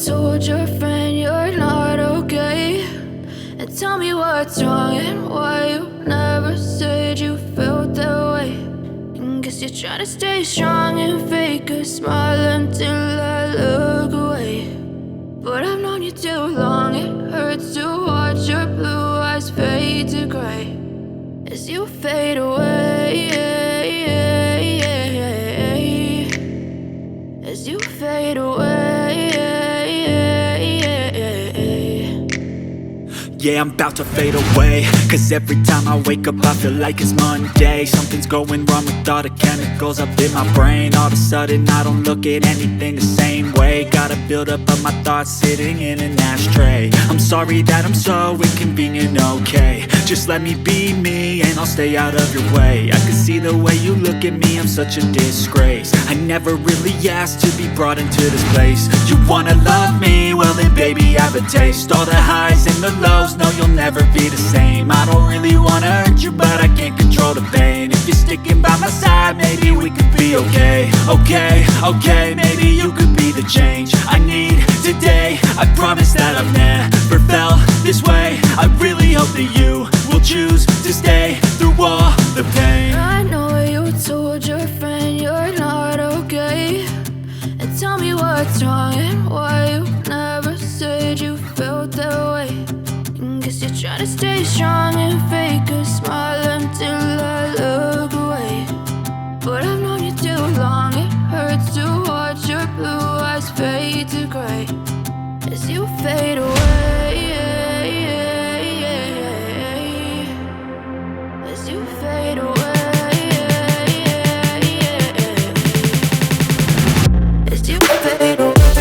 told your friend you're not okay. And tell me what's wrong and why you never said you felt that way. And guess you're trying to stay strong and fake a smile until I look away. But I've known you too long, it hurts to watch your blue eyes fade to gray as you fade away, as you fade away. Yeah, I'm about to fade away, cause every time I wake up I feel like it's Monday. Something's going wrong with all the chemicals up in my brain. All of a sudden I don't look at anything the same way. Gotta build up of my thoughts sitting in an ashtray. I'm sorry that I'm so inconvenient, okay. Just let me be me and I'll stay out of your way. I can see the way you look at me, I'm such a disgrace. I never really asked to be brought into this place. You wanna love me? Well then baby have a taste. All the highs and the lows, no you'll never be the same. I don't really wanna hurt you but I can't control the pain. If you're sticking by my side maybe we could be okay. Okay, maybe you could be the change I need today. I promise that I've never felt this way. I really hope that you will choose to stay through all the pain. I know you told your friend you're not okay. And tell me what's wrong and why you never said you felt that way. And guess you're trying to stay strong and fake a smile until I look away. But I've known you too long, it hurts to watch your blue eyes fade to gray as you fade away, as you fade away, as you fade away.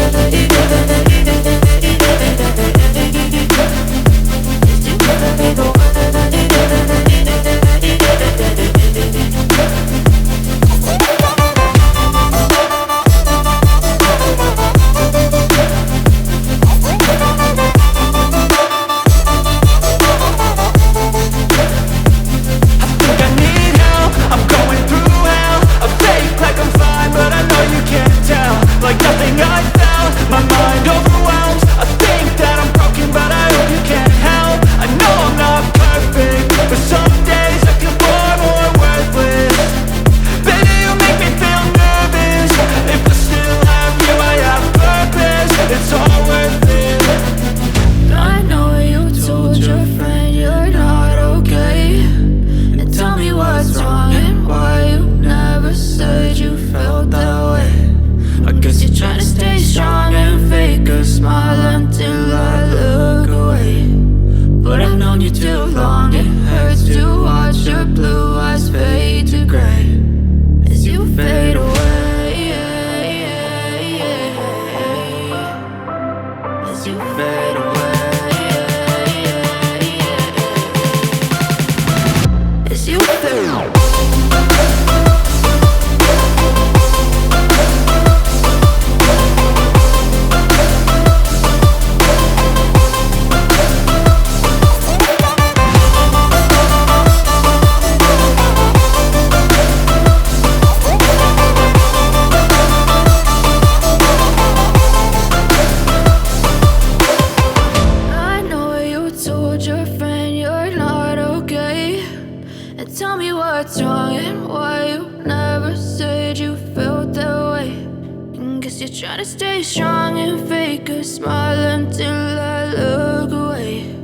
Try to stay strong and fake a smile until I look away.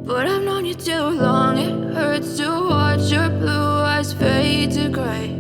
But I've known you too long, it hurts to watch your blue eyes fade to gray.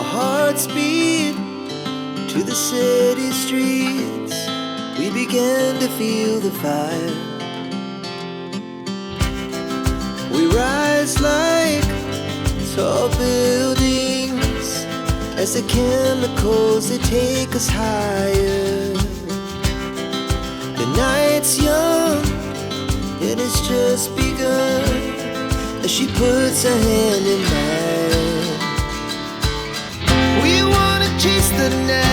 our hearts beat to the city streets. We began to feel the fire. We rise like tall buildings as the chemicals, they take us higher. The night's young and it's just begun as she puts her hand in mine. We wanna chase the night.